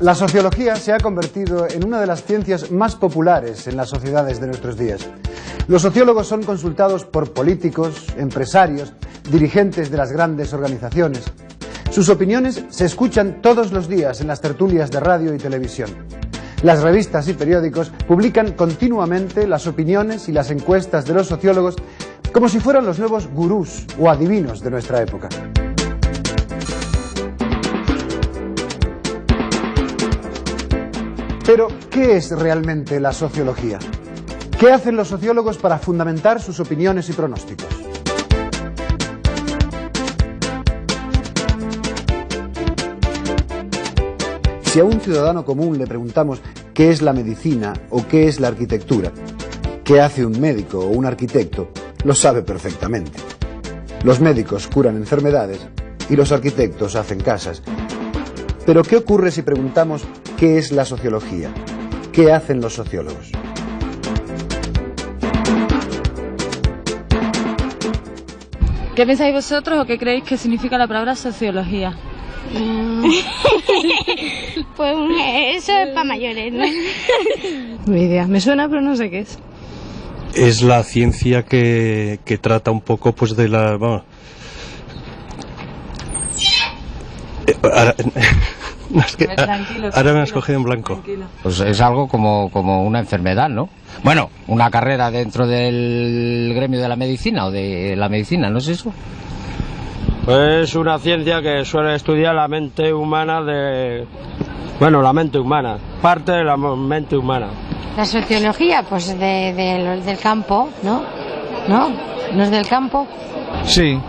La sociología se ha convertido en una de las ciencias más populares en las sociedades de nuestros días. Los sociólogos son consultados por políticos, empresarios, dirigentes de las grandes organizaciones. Sus opiniones se escuchan todos los días en las tertulias de radio y televisión. Las revistas y periódicos publican continuamente las opiniones y las encuestas de los sociólogos como si fueran los nuevos gurús o adivinos de nuestra época. Pero, ¿qué es realmente la sociología? ¿Qué hacen los sociólogos para fundamentar sus opiniones y pronósticos? Si a un ciudadano común le preguntamos qué es la medicina o qué es la arquitectura, qué hace un médico o un arquitecto, lo sabe perfectamente. Los médicos curan enfermedades y los arquitectos hacen casas. Pero ¿qué ocurre si preguntamos qué es la sociología? ¿Qué hacen los sociólogos? ¿Qué pensáis vosotros o qué creéis que significa la palabra sociología? Pues eso es para mayores, ¿no? Ni idea, me suena pero no sé qué es. Es la ciencia que trata un poco pues de la... Bueno, no, es que ahora me has cogido en blanco. Tranquilo. Pues es algo como una enfermedad, ¿no? Bueno, una carrera dentro del gremio de la medicina o de la medicina, ¿no es eso? Pues una ciencia que suele estudiar la mente humana la mente humana, parte de la mente humana. La sociología, pues del campo, ¿no? ¿No es del campo? Sí.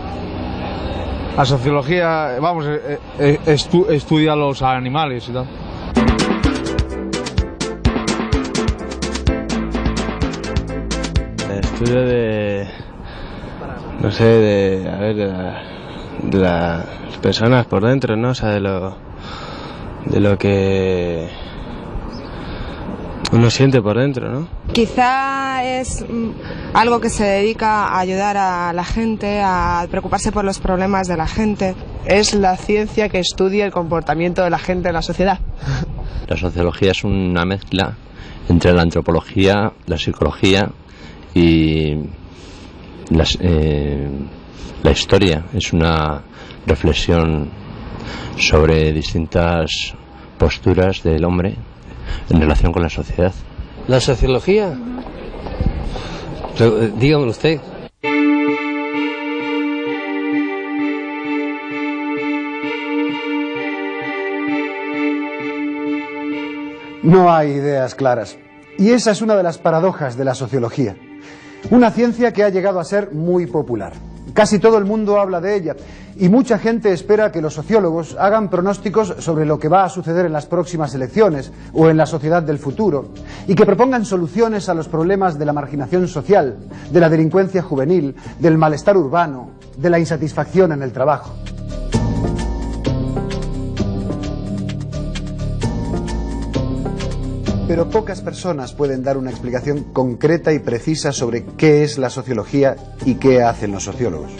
La sociología, vamos, estudia los animales y tal. Estudio de las personas por dentro, ¿no? O sea, de lo que uno siente por dentro, ¿no? Quizá es algo que se dedica a ayudar a la gente, a preocuparse por los problemas de la gente. Es la ciencia que estudia el comportamiento de la gente en la sociedad. La sociología es una mezcla entre la antropología, la psicología y la historia. Es una reflexión sobre distintas posturas del hombre en relación con la sociedad. ¿La sociología? Dígamelo usted. No hay ideas claras. Y esa es una de las paradojas de la sociología. Una ciencia que ha llegado a ser muy popular. Casi todo el mundo habla de ella y mucha gente espera que los sociólogos hagan pronósticos sobre lo que va a suceder en las próximas elecciones o en la sociedad del futuro y que propongan soluciones a los problemas de la marginación social, de la delincuencia juvenil, del malestar urbano, de la insatisfacción en el trabajo. Pero pocas personas pueden dar una explicación concreta y precisa sobre qué es la sociología y qué hacen los sociólogos.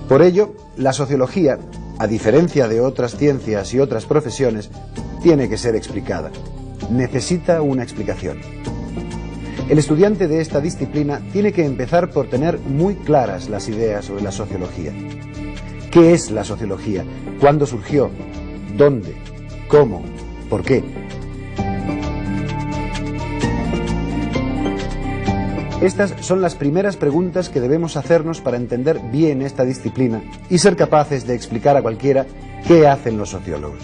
Por ello, la sociología, a diferencia de otras ciencias y otras profesiones, tiene que ser explicada. Necesita una explicación. El estudiante de esta disciplina tiene que empezar por tener muy claras las ideas sobre la sociología. ¿Qué es la sociología? ¿Cuándo surgió? ¿Dónde? ¿Cómo? ¿Por qué? Estas son las primeras preguntas que debemos hacernos para entender bien esta disciplina y ser capaces de explicar a cualquiera qué hacen los sociólogos.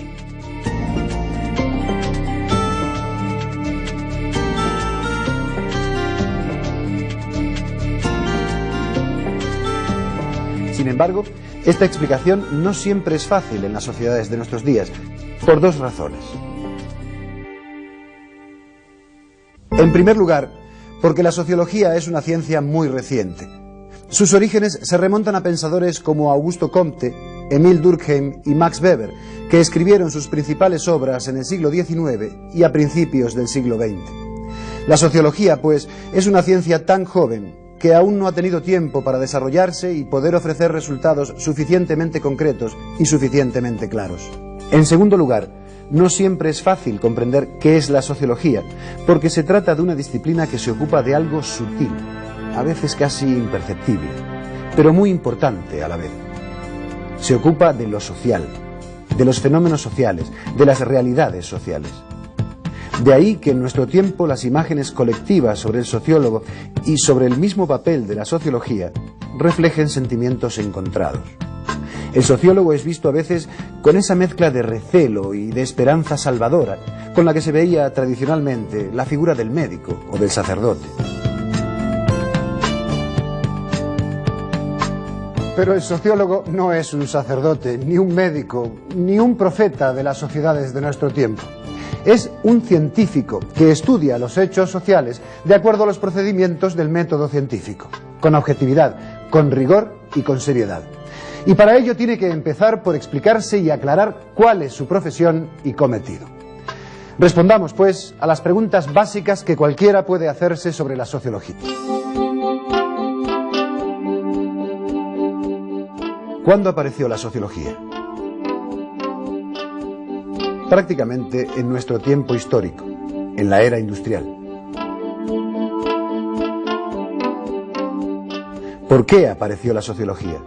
Sin embargo, esta explicación no siempre es fácil en las sociedades de nuestros días, por dos razones. En primer lugar, porque la sociología es una ciencia muy reciente. Sus orígenes se remontan a pensadores como Augusto Comte, Émile Durkheim y Max Weber, que escribieron sus principales obras en el siglo XIX y a principios del siglo XX. La sociología, pues, es una ciencia tan joven que aún no ha tenido tiempo para desarrollarse y poder ofrecer resultados suficientemente concretos y suficientemente claros. En segundo lugar, no siempre es fácil comprender qué es la sociología, porque se trata de una disciplina que se ocupa de algo sutil, a veces casi imperceptible, pero muy importante a la vez. Se ocupa de lo social, de los fenómenos sociales, de las realidades sociales. De ahí que en nuestro tiempo las imágenes colectivas sobre el sociólogo y sobre el mismo papel de la sociología reflejen sentimientos encontrados. El sociólogo es visto a veces con esa mezcla de recelo y de esperanza salvadora con la que se veía tradicionalmente la figura del médico o del sacerdote. Pero el sociólogo no es un sacerdote, ni un médico, ni un profeta de las sociedades de nuestro tiempo. Es un científico que estudia los hechos sociales de acuerdo a los procedimientos del método científico, con objetividad, con rigor y con seriedad. Y para ello tiene que empezar por explicarse y aclarar cuál es su profesión y cometido. Respondamos, pues, a las preguntas básicas que cualquiera puede hacerse sobre la sociología. ¿Cuándo apareció la sociología? Prácticamente en nuestro tiempo histórico, en la era industrial. ¿Por qué apareció la sociología?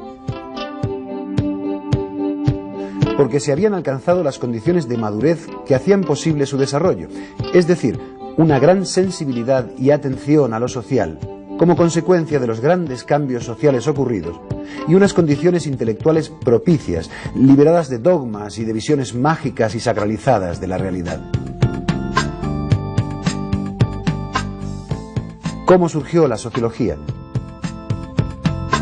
Porque se habían alcanzado las condiciones de madurez que hacían posible su desarrollo, es decir, una gran sensibilidad y atención a lo social, como consecuencia de los grandes cambios sociales ocurridos, y unas condiciones intelectuales propicias, liberadas de dogmas y de visiones mágicas y sacralizadas de la realidad. ¿Cómo surgió la sociología?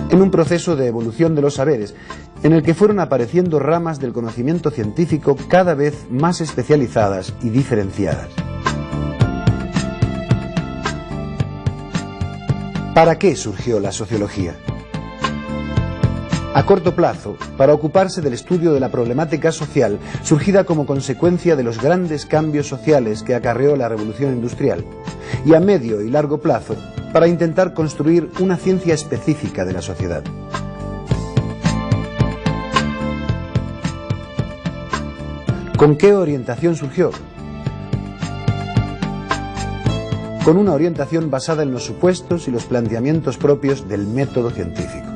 En un proceso de evolución de los saberes, en el que fueron apareciendo ramas del conocimiento científico cada vez más especializadas y diferenciadas. ¿Para qué surgió la sociología? A corto plazo, para ocuparse del estudio de la problemática social surgida como consecuencia de los grandes cambios sociales que acarreó la revolución industrial, y a medio y largo plazo, para intentar construir una ciencia específica de la sociedad. ¿Con qué orientación surgió? Con una orientación basada en los supuestos y los planteamientos propios del método científico.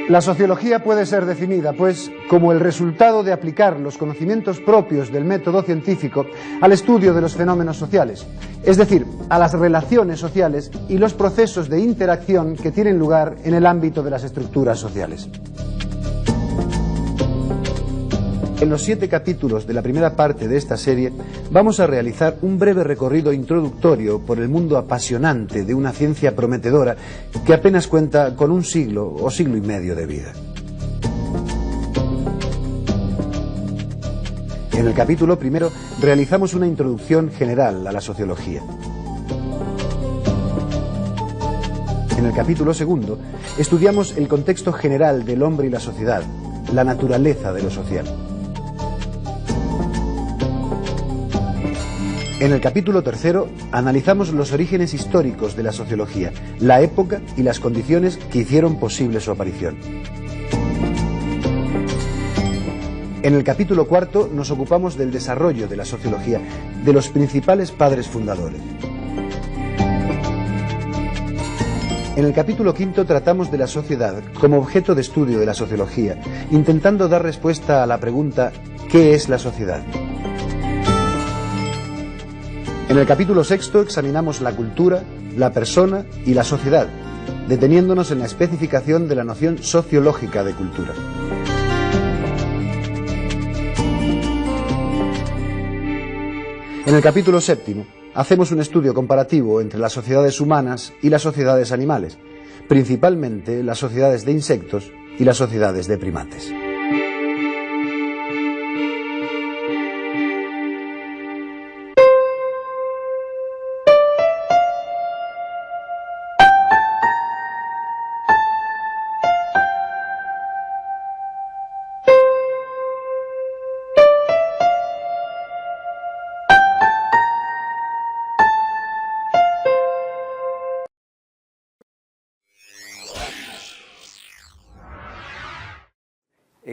La sociología puede ser definida, pues, como el resultado de aplicar los conocimientos propios del método científico al estudio de los fenómenos sociales, es decir, a las relaciones sociales y los procesos de interacción que tienen lugar en el ámbito de las estructuras sociales. En los 7 capítulos de la primera parte de esta serie vamos a realizar un breve recorrido introductorio por el mundo apasionante de una ciencia prometedora que apenas cuenta con un siglo o siglo y medio de vida. En el capítulo primero realizamos una introducción general a la sociología. En el capítulo segundo estudiamos el contexto general del hombre y la sociedad, la naturaleza de lo social. En el capítulo tercero analizamos los orígenes históricos de la sociología, la época y las condiciones que hicieron posible su aparición. En el capítulo cuarto nos ocupamos del desarrollo de la sociología, de los principales padres fundadores. En el capítulo quinto tratamos de la sociedad como objeto de estudio de la sociología, intentando dar respuesta a la pregunta ¿qué es la sociedad? En el capítulo sexto examinamos la cultura, la persona y la sociedad, deteniéndonos en la especificación de la noción sociológica de cultura. En el capítulo séptimo hacemos un estudio comparativo entre las sociedades humanas y las sociedades animales, principalmente las sociedades de insectos y las sociedades de primates.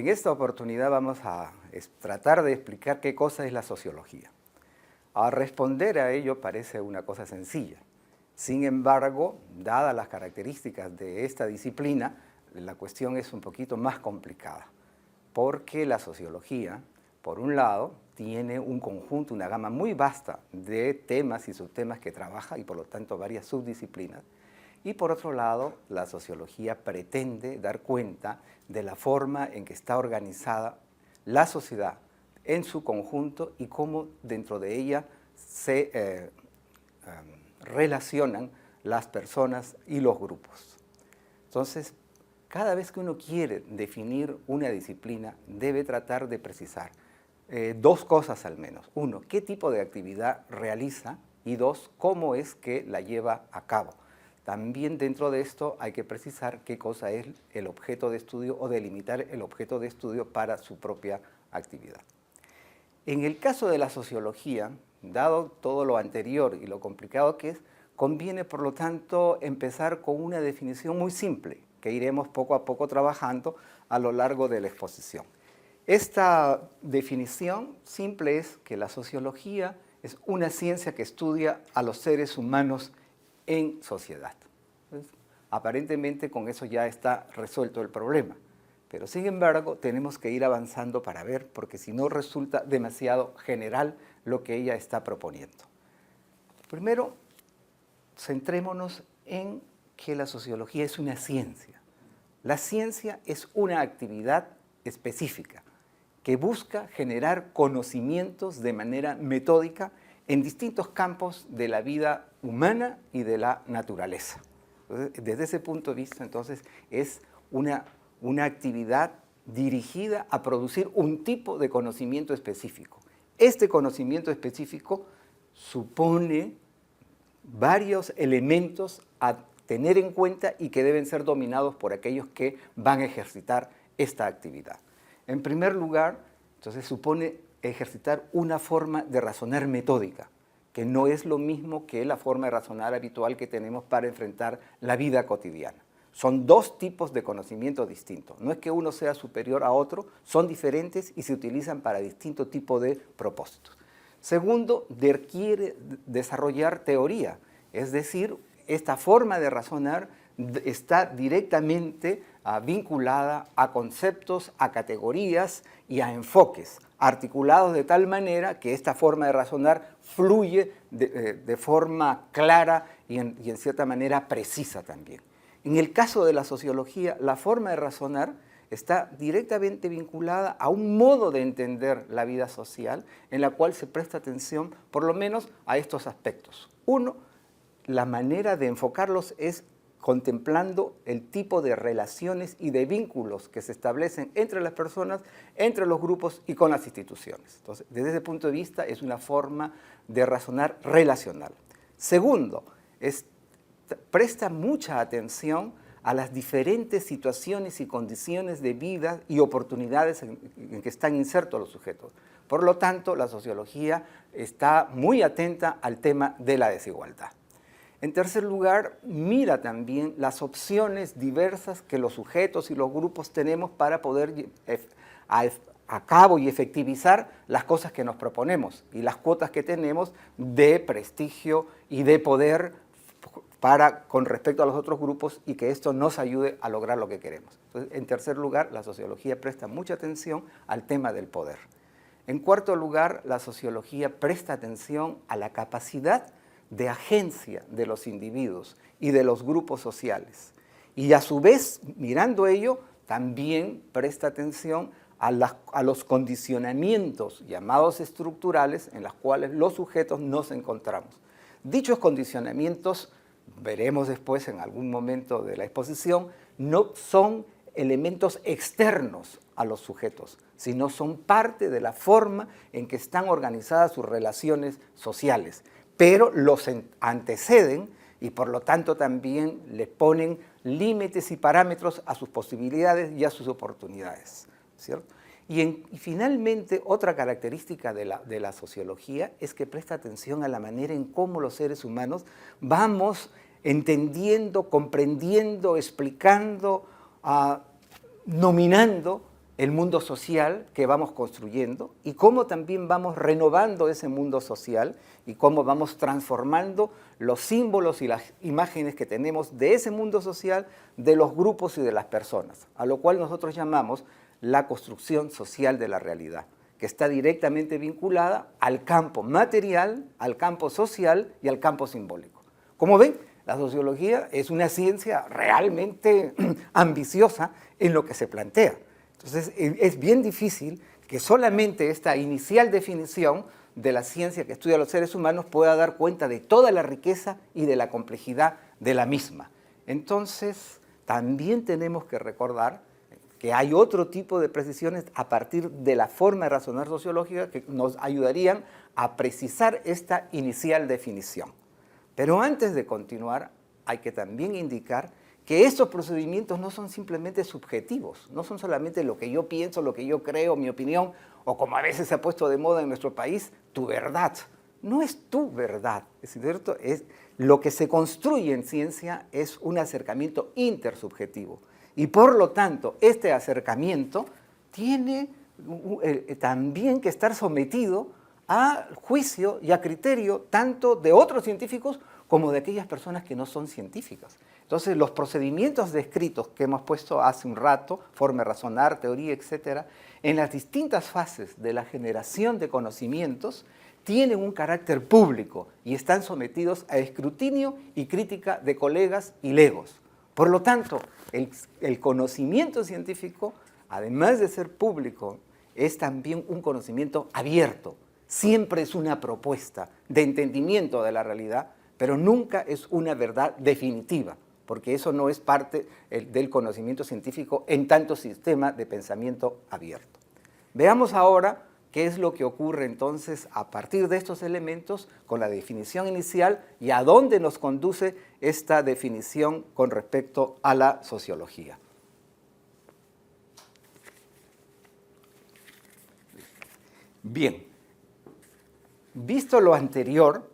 en esta oportunidad vamos a tratar de explicar qué cosa es la sociología. A responder a ello parece una cosa sencilla. Sin embargo, dadas las características de esta disciplina, la cuestión es un poquito más complicada, porque la sociología, por un lado, tiene un conjunto, una gama muy vasta de temas y subtemas que trabaja y por lo tanto varias subdisciplinas. Y por otro lado, la sociología pretende dar cuenta de la forma en que está organizada la sociedad en su conjunto y cómo dentro de ella se relacionan las personas y los grupos. Entonces, cada vez que uno quiere definir una disciplina, debe tratar de precisar dos cosas al menos. Uno, qué tipo de actividad realiza y dos, cómo es que la lleva a cabo. También dentro de esto hay que precisar qué cosa es el objeto de estudio o delimitar el objeto de estudio para su propia actividad. En el caso de la sociología, dado todo lo anterior y lo complicado que es, conviene por lo tanto empezar con una definición muy simple que iremos poco a poco trabajando a lo largo de la exposición. Esta definición simple es que la sociología es una ciencia que estudia a los seres humanos en sociedad. Entonces, aparentemente con eso ya está resuelto el problema, pero sin embargo tenemos que ir avanzando para ver, porque si no resulta demasiado general lo que ella está proponiendo. Primero, centrémonos en que la sociología es una ciencia. La ciencia es una actividad específica que busca generar conocimientos de manera metódica en distintos campos de la vida humana y de la naturaleza. Entonces, desde ese punto de vista, entonces, es una actividad dirigida a producir un tipo de conocimiento específico. Este conocimiento específico supone varios elementos a tener en cuenta y que deben ser dominados por aquellos que van a ejercitar esta actividad. En primer lugar, entonces, supone ejercitar una forma de razonar metódica, que no es lo mismo que la forma de razonar habitual que tenemos para enfrentar la vida cotidiana. Son dos tipos de conocimiento distintos. No es que uno sea superior a otro, son diferentes y se utilizan para distintos tipos de propósitos. Segundo, requiere desarrollar teoría, es decir, esta forma de razonar está directamente vinculada a conceptos, a categorías y a enfoques, articulados de tal manera que esta forma de razonar fluye de forma clara y en cierta manera precisa también. En el caso de la sociología, la forma de razonar está directamente vinculada a un modo de entender la vida social en la cual se presta atención por lo menos a estos aspectos. Uno, la manera de enfocarlos es contemplando el tipo de relaciones y de vínculos que se establecen entre las personas, entre los grupos y con las instituciones. Entonces, desde ese punto de vista es una forma de razonar relacional. Segundo, presta mucha atención a las diferentes situaciones y condiciones de vida y oportunidades en que están insertos los sujetos. Por lo tanto, la sociología está muy atenta al tema de la desigualdad. En tercer lugar, mira también las opciones diversas que los sujetos y los grupos tenemos para poder a cabo y efectivizar las cosas que nos proponemos y las cuotas que tenemos de prestigio y de poder con respecto a los otros grupos y que esto nos ayude a lograr lo que queremos. Entonces, en tercer lugar, la sociología presta mucha atención al tema del poder. En cuarto lugar, la sociología presta atención a la capacidad de agencia de los individuos y de los grupos sociales. Y a su vez, mirando ello, también presta atención a los condicionamientos llamados estructurales en los cuales los sujetos nos encontramos. Dichos condicionamientos, veremos después en algún momento de la exposición, no son elementos externos a los sujetos, sino son parte de la forma en que están organizadas sus relaciones sociales, pero los anteceden y por lo tanto también le ponen límites y parámetros a sus posibilidades y a sus oportunidades, ¿cierto? Y finalmente, otra característica de la sociología es que presta atención a la manera en cómo los seres humanos vamos entendiendo, comprendiendo, explicando, nominando el mundo social que vamos construyendo y cómo también vamos renovando ese mundo social y cómo vamos transformando los símbolos y las imágenes que tenemos de ese mundo social, de los grupos y de las personas, a lo cual nosotros llamamos la construcción social de la realidad, que está directamente vinculada al campo material, al campo social y al campo simbólico. Como ven, la sociología es una ciencia realmente ambiciosa en lo que se plantea. Entonces, es bien difícil que solamente esta inicial definición de la ciencia que estudia a los seres humanos pueda dar cuenta de toda la riqueza y de la complejidad de la misma. Entonces, también tenemos que recordar que hay otro tipo de precisiones a partir de la forma de razonar sociológica que nos ayudarían a precisar esta inicial definición. Pero antes de continuar, hay que también indicar que estos procedimientos no son simplemente subjetivos, no son solamente lo que yo pienso, lo que yo creo, mi opinión, o como a veces se ha puesto de moda en nuestro país, tu verdad. No es tu verdad, ¿es cierto? Lo que se construye en ciencia es un acercamiento intersubjetivo. Y por lo tanto, este acercamiento tiene también que estar sometido a juicio y a criterio tanto de otros científicos como de aquellas personas que no son científicas. Entonces, los procedimientos descritos que hemos puesto hace un rato, forma de razonar, teoría, etcétera, en las distintas fases de la generación de conocimientos, tienen un carácter público y están sometidos a escrutinio y crítica de colegas y legos. Por lo tanto, el conocimiento científico, además de ser público, es también un conocimiento abierto. Siempre es una propuesta de entendimiento de la realidad, pero nunca es una verdad definitiva, porque eso no es parte del conocimiento científico en tanto sistema de pensamiento abierto. Veamos ahora qué es lo que ocurre entonces a partir de estos elementos con la definición inicial y a dónde nos conduce esta definición con respecto a la sociología. Bien, visto lo anterior,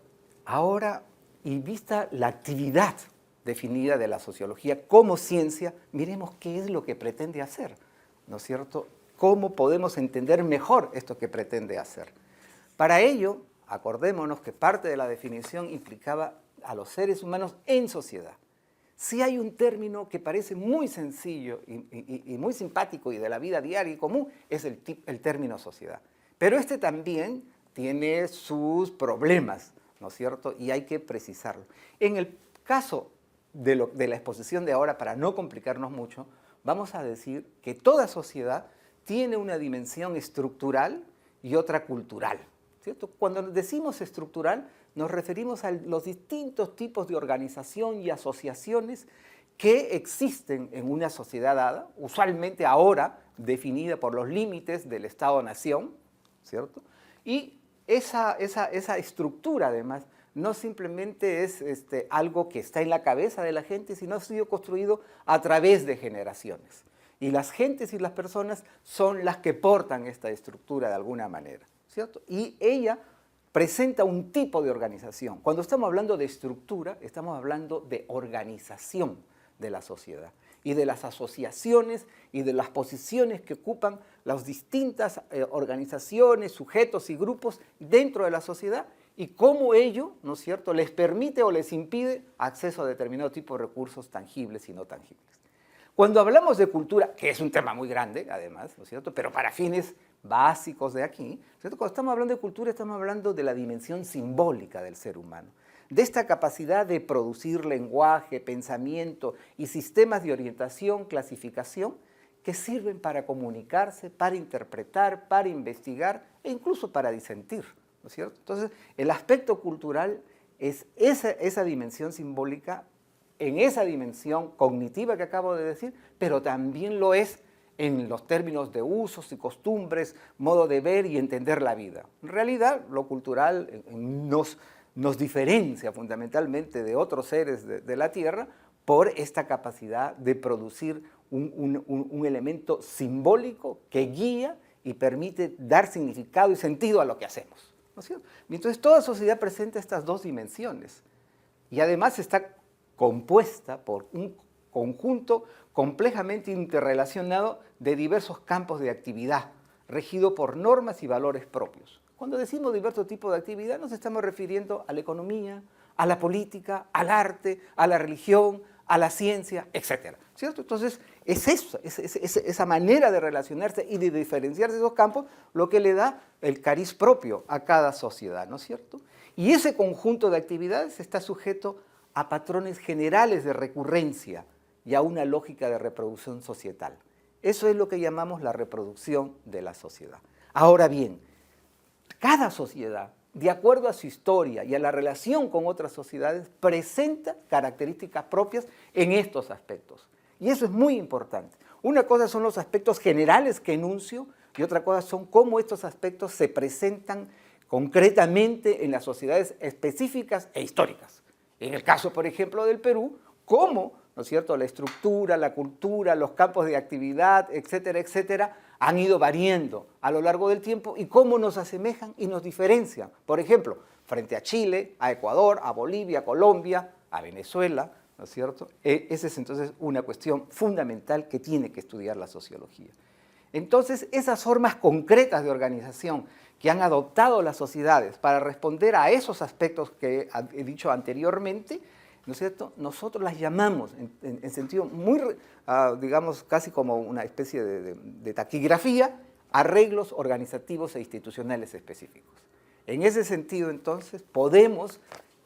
ahora y vista la actividad definida de la sociología como ciencia, miremos qué es lo que pretende hacer, ¿no es cierto? ¿Cómo podemos entender mejor esto que pretende hacer? Para ello, acordémonos que parte de la definición implicaba a los seres humanos en sociedad. Si hay un término que parece muy sencillo y muy simpático y de la vida diaria y común, es el término sociedad. Pero este también tiene sus problemas, ¿no es cierto? Y hay que precisarlo. En el caso de la exposición de ahora, para no complicarnos mucho, vamos a decir que toda sociedad tiene una dimensión estructural y otra cultural, ¿cierto? Cuando decimos estructural, nos referimos a los distintos tipos de organización y asociaciones que existen en una sociedad dada, usualmente ahora definida por los límites del Estado-Nación, ¿cierto? Y esa estructura, además, no simplemente es algo que está en la cabeza de la gente, sino ha sido construido a través de generaciones. Y las gentes y las personas son las que portan esta estructura de alguna manera, ¿cierto? Y ella presenta un tipo de organización. Cuando estamos hablando de estructura, estamos hablando de organización de la sociedad y de las asociaciones y de las posiciones que ocupan las distintas organizaciones, sujetos y grupos dentro de la sociedad y cómo ello, ¿no es cierto?, les permite o les impide acceso a determinado tipo de recursos tangibles y no tangibles. Cuando hablamos de cultura, que es un tema muy grande, además, ¿no es cierto?, pero para fines básicos de aquí, ¿no es cierto?, cuando estamos hablando de cultura, estamos hablando de la dimensión simbólica del ser humano, de esta capacidad de producir lenguaje, pensamiento y sistemas de orientación, clasificación, que sirven para comunicarse, para interpretar, para investigar e incluso para disentir, ¿no es cierto? Entonces, el aspecto cultural es esa dimensión simbólica, en esa dimensión cognitiva que acabo de decir, pero también lo es en los términos de usos y costumbres, modo de ver y entender la vida. En realidad, lo cultural nos diferencia fundamentalmente de otros seres de la Tierra por esta capacidad de producir un elemento simbólico que guía y permite dar significado y sentido a lo que hacemos, ¿no es cierto? Entonces, toda sociedad presenta estas dos dimensiones y además está compuesta por un conjunto complejamente interrelacionado de diversos campos de actividad, regido por normas y valores propios. Cuando decimos diversos tipos de actividad, nos estamos refiriendo a la economía, a la política, al arte, a la religión, a la ciencia, etc. ¿Cierto? Entonces, es eso, esa manera de relacionarse y de diferenciarse de esos campos lo que le da el cariz propio a cada sociedad, ¿no es cierto? Y ese conjunto de actividades está sujeto a patrones generales de recurrencia y a una lógica de reproducción societal. Eso es lo que llamamos la reproducción de la sociedad. Ahora bien, cada sociedad, de acuerdo a su historia y a la relación con otras sociedades, presenta características propias en estos aspectos. Y eso es muy importante. Una cosa son los aspectos generales que enuncio y otra cosa son cómo estos aspectos se presentan concretamente en las sociedades específicas e históricas. En el caso, por ejemplo, del Perú, cómo, ¿no es cierto?, la estructura, la cultura, los campos de actividad, etcétera, etcétera, han ido variando a lo largo del tiempo y cómo nos asemejan y nos diferencian. Por ejemplo, frente a Chile, a Ecuador, a Bolivia, a Colombia, a Venezuela, ¿no es cierto? Esa es entonces una cuestión fundamental que tiene que estudiar la sociología. Entonces, esas formas concretas de organización que han adoptado las sociedades para responder a esos aspectos que he dicho anteriormente, ¿no es cierto?, nosotros las llamamos, en sentido muy, digamos, casi como una especie de taquigrafía, arreglos organizativos e institucionales específicos. En ese sentido, entonces, podemos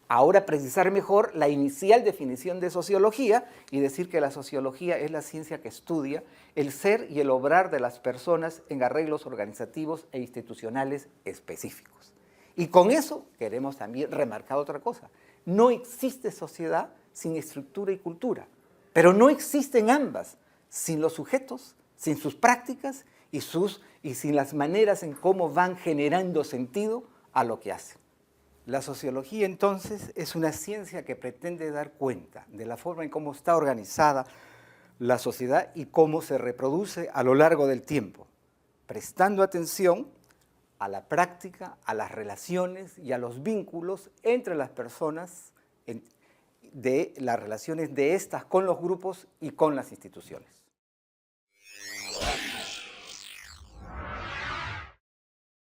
ahora precisar mejor la inicial definición de sociología y decir que la sociología es la ciencia que estudia el ser y el obrar de las personas en arreglos organizativos e institucionales específicos. Y con eso queremos también remarcar otra cosa. No existe sociedad sin estructura y cultura, pero no existen ambas sin los sujetos, sin sus prácticas y sin las maneras en cómo van generando sentido a lo que hacen. La sociología, entonces, es una ciencia que pretende dar cuenta de la forma en cómo está organizada la sociedad y cómo se reproduce a lo largo del tiempo, prestando atención a la práctica, a las relaciones y a los vínculos entre las personas, de las relaciones de estas con los grupos y con las instituciones.